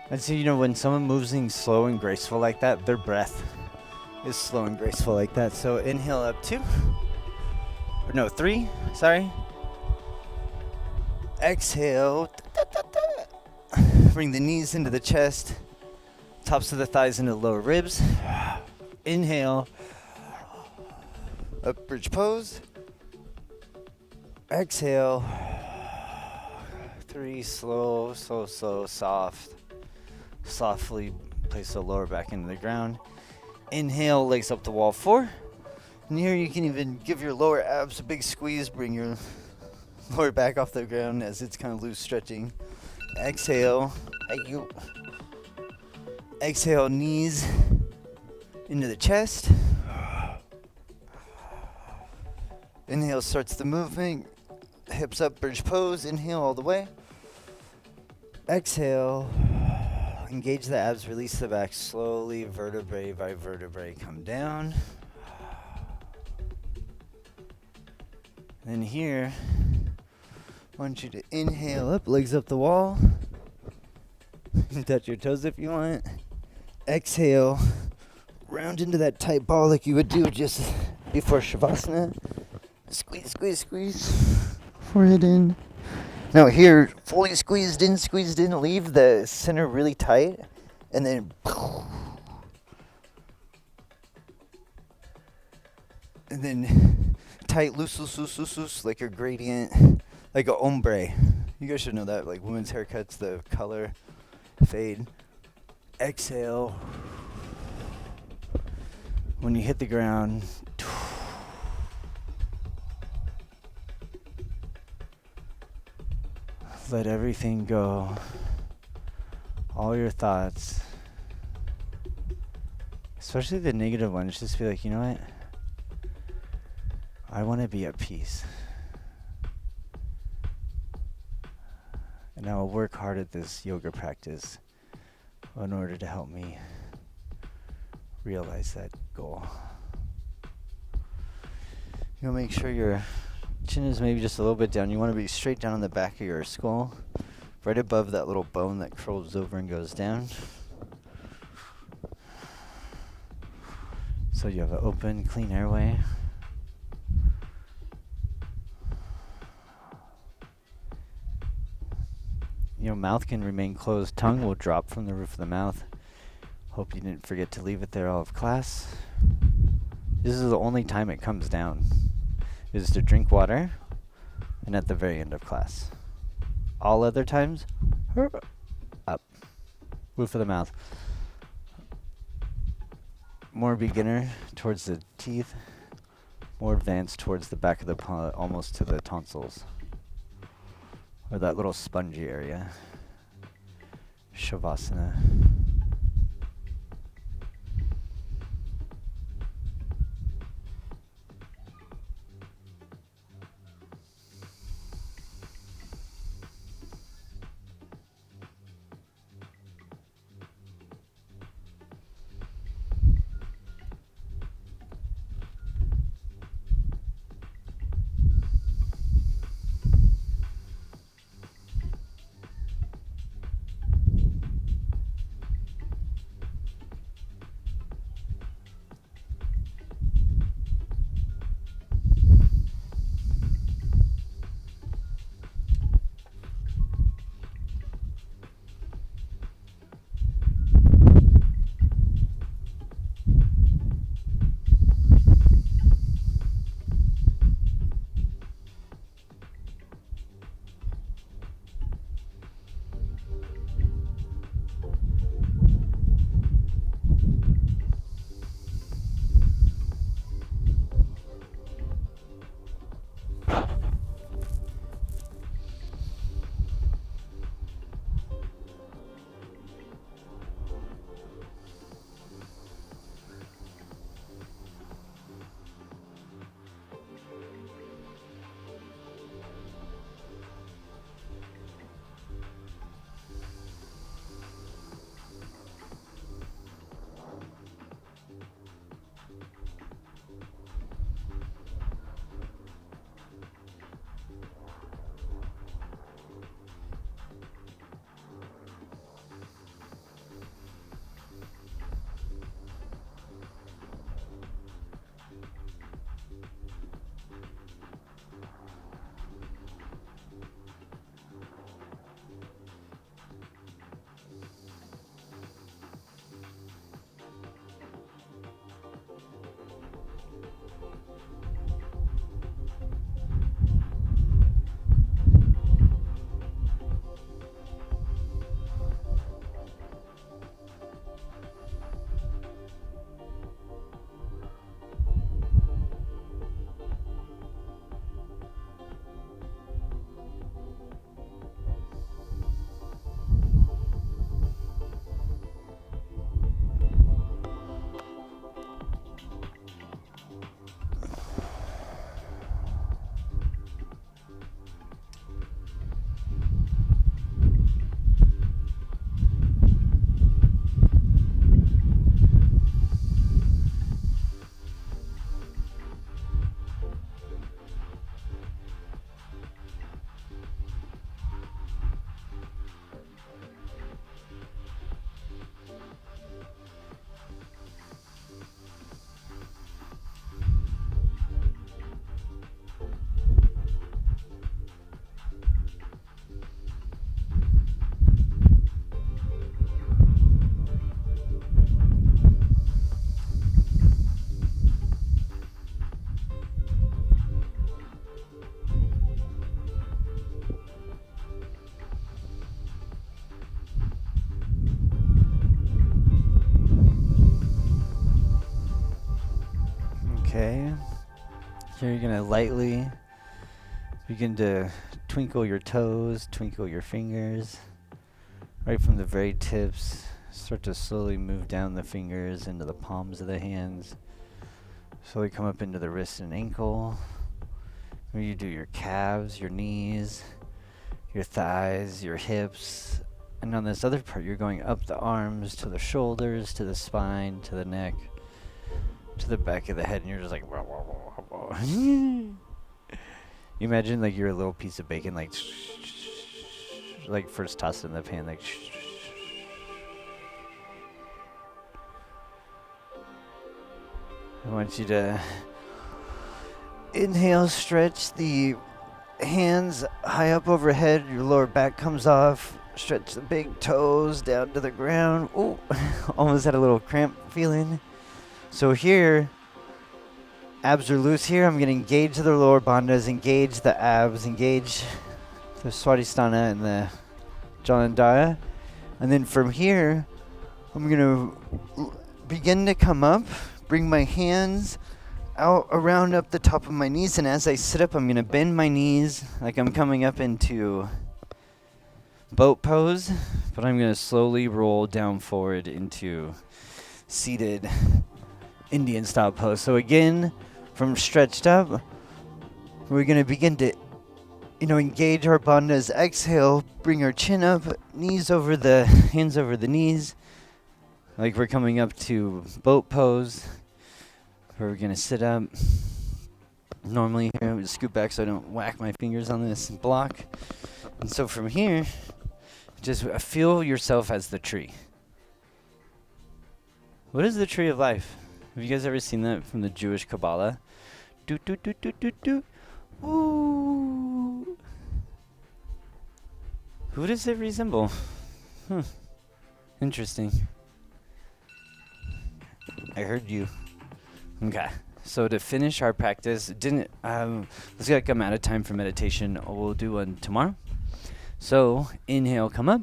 And so, when someone moves slow and graceful like that, their breath is slow and graceful like that. So inhale up 2. Or no, 3. Sorry. Exhale. Bring the knees into the chest. Tops of the thighs into the lower ribs. Inhale. Up bridge pose. Exhale. 3, slow, soft. Softly place the lower back into the ground. Inhale, legs up the wall. 4. And here you can even give your lower abs a big squeeze. Bring your lower back off the ground as it's kind of loose stretching. Exhale. Exhale, knees into the chest. Inhale starts the movement. Hips up, bridge pose. Inhale all the way. Exhale. Engage the abs, release the back slowly, vertebrae by vertebrae. Come down. Then here, I want you to inhale up, legs up the wall. Touch your toes if you want. Exhale, round into that tight ball like you would do just before Shavasana. Squeeze, squeeze, squeeze. Forehead in. Now here, fully squeezed in, leave the center really tight, and then tight, loose, like your gradient, like a ombre. You guys should know that, like women's haircuts, the color fade. Exhale. When you hit the ground, let everything go. All your thoughts, especially the negative ones, just be like, you know what? I want to be at peace. And I will work hard at this yoga practice in order to help me realize that goal. You'll make sure your chin is maybe just a little bit down. You want to be straight down on the back of your skull, right above that little bone that curls over and goes down. So you have an open, clean airway. Your mouth can remain closed. Tongue will drop from the roof of the mouth. Hope you didn't forget to leave it there all of class. This is the only time it comes down, is to drink water and at the very end of class. All other times, up. Roof of the mouth. More beginner towards the teeth. More advanced towards the back of the palate, almost to the tonsils. Or that little spongy area. Shavasana. So you're gonna lightly begin to twinkle your toes, twinkle your fingers, right from the very tips. Start to slowly move down the fingers into the palms of the hands. Slowly come up into the wrist and ankle. Where you do your calves, your knees, your thighs, your hips. And on this other part, you're going up the arms to the shoulders, to the spine, to the neck, to the back of the head, and you're just like, wah, wah, wah, wah. You imagine like you're a little piece of bacon, like first tossed in the pan, like. I want you to inhale, stretch the hands high up overhead, your lower back comes off. Stretch the big toes down to the ground. Ooh, almost had a little cramp feeling. So here, abs are loose here. I'm going to engage the lower bandhas, engage the abs, engage the Swadhisthana and the Jalandhara. And then from here, I'm going to begin to come up, bring my hands out around up the top of my knees. And as I sit up, I'm going to bend my knees like I'm coming up into boat pose, but I'm going to slowly roll down forward into seated Indian style pose. So again, from stretched up, we're going to begin to, engage our bandhas. Exhale, bring our chin up, hands over the knees, like we're coming up to boat pose, where we're going to sit up. Normally here, I'm going to scoot back so I don't whack my fingers on this block. And so from here, just feel yourself as the tree. What is the tree of life? Have you guys ever seen that from the Jewish Kabbalah? Do do do do do do. Ooh. Who does it resemble? Interesting. I heard you. Okay. So to finish our practice, looks like I'm out of time for meditation. We'll do one tomorrow. So inhale, come up.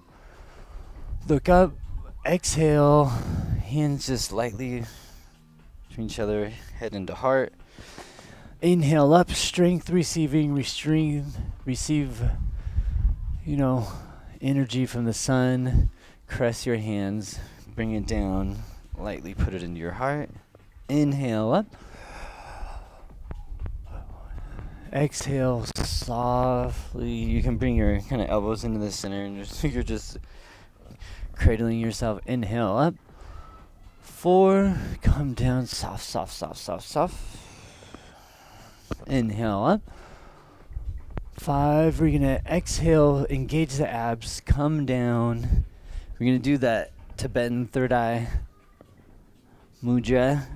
Look up. Exhale. Hands just lightly between each other, head into heart. Inhale up, strength receiving, receive, energy from the sun. Caress your hands, bring it down, lightly put it into your heart. Inhale up. Exhale softly. You can bring your kind of elbows into the center and you're just cradling yourself. Inhale up. 4, come down, soft, soft, soft, soft, soft. Inhale up. 5, we're going to exhale, engage the abs, come down. We're going to do that Tibetan third eye mudra.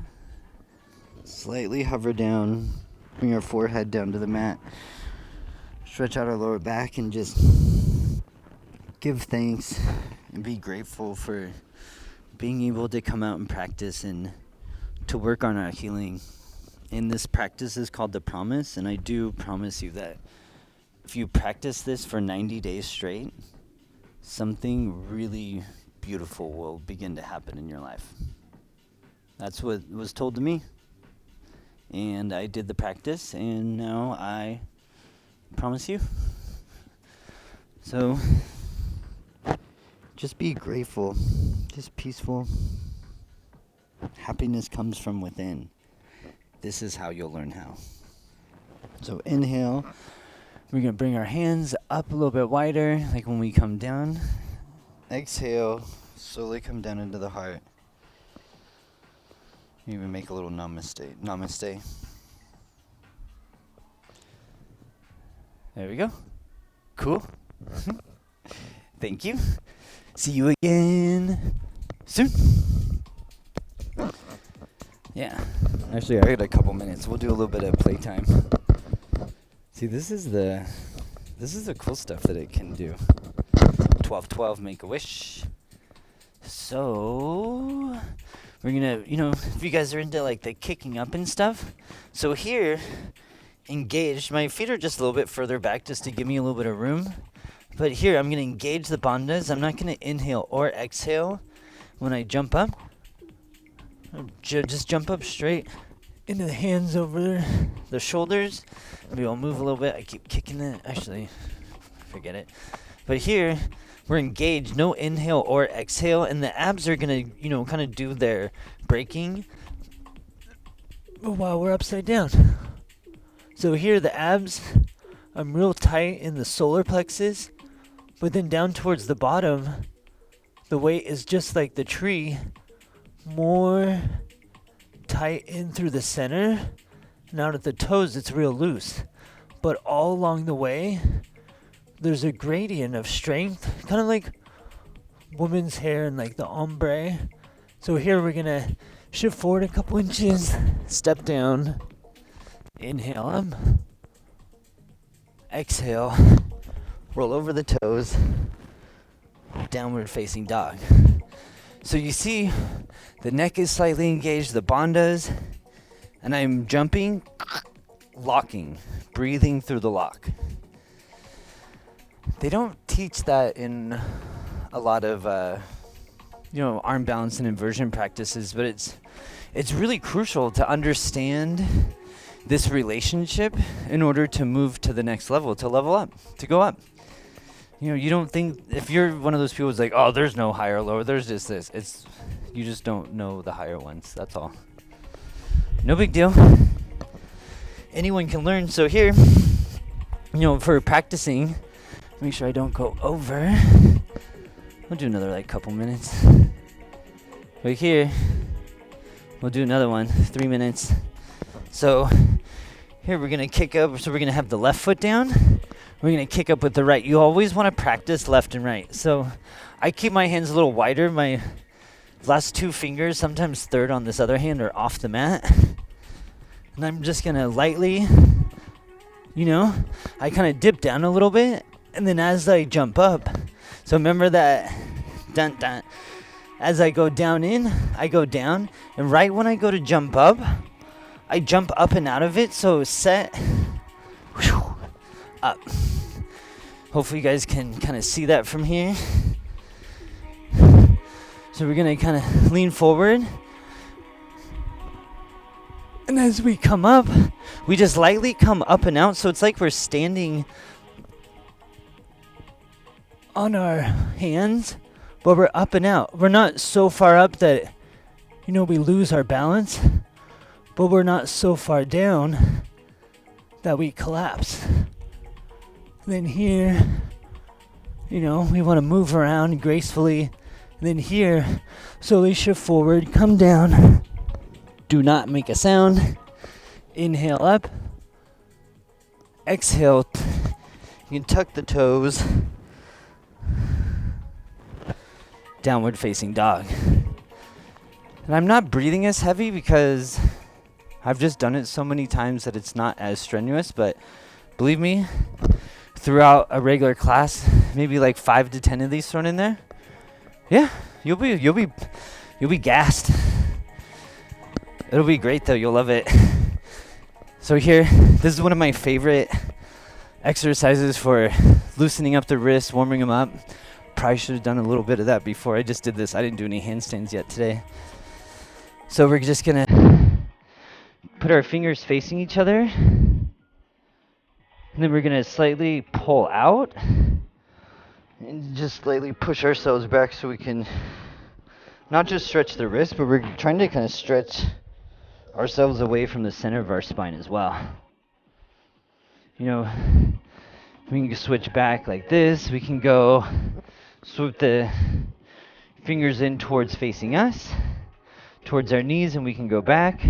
Slightly hover down, bring our forehead down to the mat. Stretch out our lower back and just give thanks and be grateful for being able to come out and practice and to work on our healing. And this practice is called the promise, and I do promise you that if you practice this for 90 days straight, something really beautiful will begin to happen in your life. That's what was told to me, and I did the practice, and now I promise you. So just be grateful, just peaceful. Happiness comes from within. This is how you'll learn how. So inhale. We're going to bring our hands up a little bit wider, like when we come down. Exhale. Slowly come down into the heart. Even make a little namaste. Namaste. There we go. Cool. Thank you. See you again soon. Yeah. Actually, I got a couple minutes. We'll do a little bit of playtime. See, this is the cool stuff that it can do. 12-12, make a wish. So we're gonna, if you guys are into like the kicking up and stuff. So here, engaged. My feet are just a little bit further back just to give me a little bit of room. But here, I'm gonna engage the bandhas. I'm not gonna inhale or exhale when I jump up. Just jump up straight. into the hands over the shoulders. Maybe I'll move a little bit. I keep kicking it. Actually, forget it. But here, we're engaged. No inhale or exhale. And the abs are going to, kind of do their breaking while we're upside down. So here, the abs, I'm real tight in the solar plexus. But then down towards the bottom, the weight is just like the tree, more tight in through the center. And out at the toes, it's real loose. But all along the way, there's a gradient of strength, kind of like woman's hair and like the ombre. So here we're going to shift forward a couple inches, step down, inhale up, exhale, roll over the toes, downward facing dog. So you see the neck is slightly engaged, the bandhas, and I'm jumping, locking, breathing through the lock. They don't teach that in a lot of arm balance and inversion practices, but it's really crucial to understand this relationship in order to move to the next level, to level up, to go up. You don't think, if you're one of those people who's like, oh, there's no higher or lower, there's just this. You just don't know the higher ones, that's all. No big deal. Anyone can learn. So here, for practicing, make sure I don't go over. We'll do another couple minutes. Right here, we'll do another one, 3 minutes. So here we're gonna kick up. So we're gonna have the left foot down. We're gonna kick up with the right. You always want to practice left and right. So I keep my hands a little wider. My last 2 fingers, sometimes third on this other hand, are off the mat. And I'm just gonna lightly, I kind of dip down a little bit. And then as I jump up, so remember that, dun dun. As I go down in, I go down. And right when I go to jump up, I jump up and out of it. So set, whew, up. Hopefully you guys can kind of see that from here. So we're going to kind of lean forward. And as we come up, we just lightly come up and out. So it's like we're standing on our hands, but we're up and out. We're not so far up that, we lose our balance, but we're not so far down that we collapse. Then here, we want to move around gracefully. Then here, slowly shift forward, come down. Do not make a sound. Inhale up. Exhale. You can tuck the toes. Downward facing dog. And I'm not breathing as heavy because I've just done it so many times that it's not as strenuous, but believe me, throughout a regular class, maybe 5 to 10 of these thrown in there. Yeah, you'll be gassed. It'll be great though, you'll love it. So here, this is one of my favorite exercises for loosening up the wrists, warming them up. Probably should have done a little bit of that before I just did this. I didn't do any handstands yet today. So we're just gonna put our fingers facing each other. And then we're gonna slightly pull out and just slightly push ourselves back so we can not just stretch the wrist, but we're trying to kind of stretch ourselves away from the center of our spine as well. We can switch back like this. We can go swoop the fingers in towards facing us, towards our knees, and we can go back.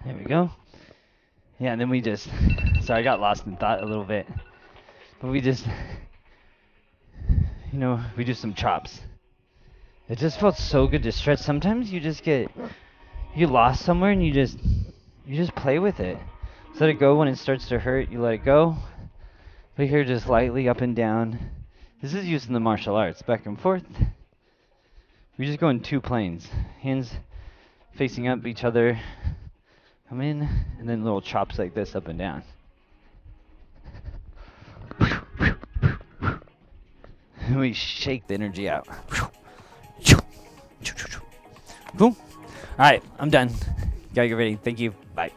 There we go. Yeah, and then we just, sorry, I got lost in thought a little bit. But we just, we do some chops. It just felt so good to stretch. Sometimes you just you lost somewhere and you just play with it. Just let it go. When it starts to hurt, you let it go. But here, just lightly up and down. This is used in the martial arts, back and forth. We just go in two planes. Hands facing up each other. Come in, and then little chops like this up and down. And we shake the energy out. Boom. All right, I'm done. Gotta get ready. Thank you. Bye.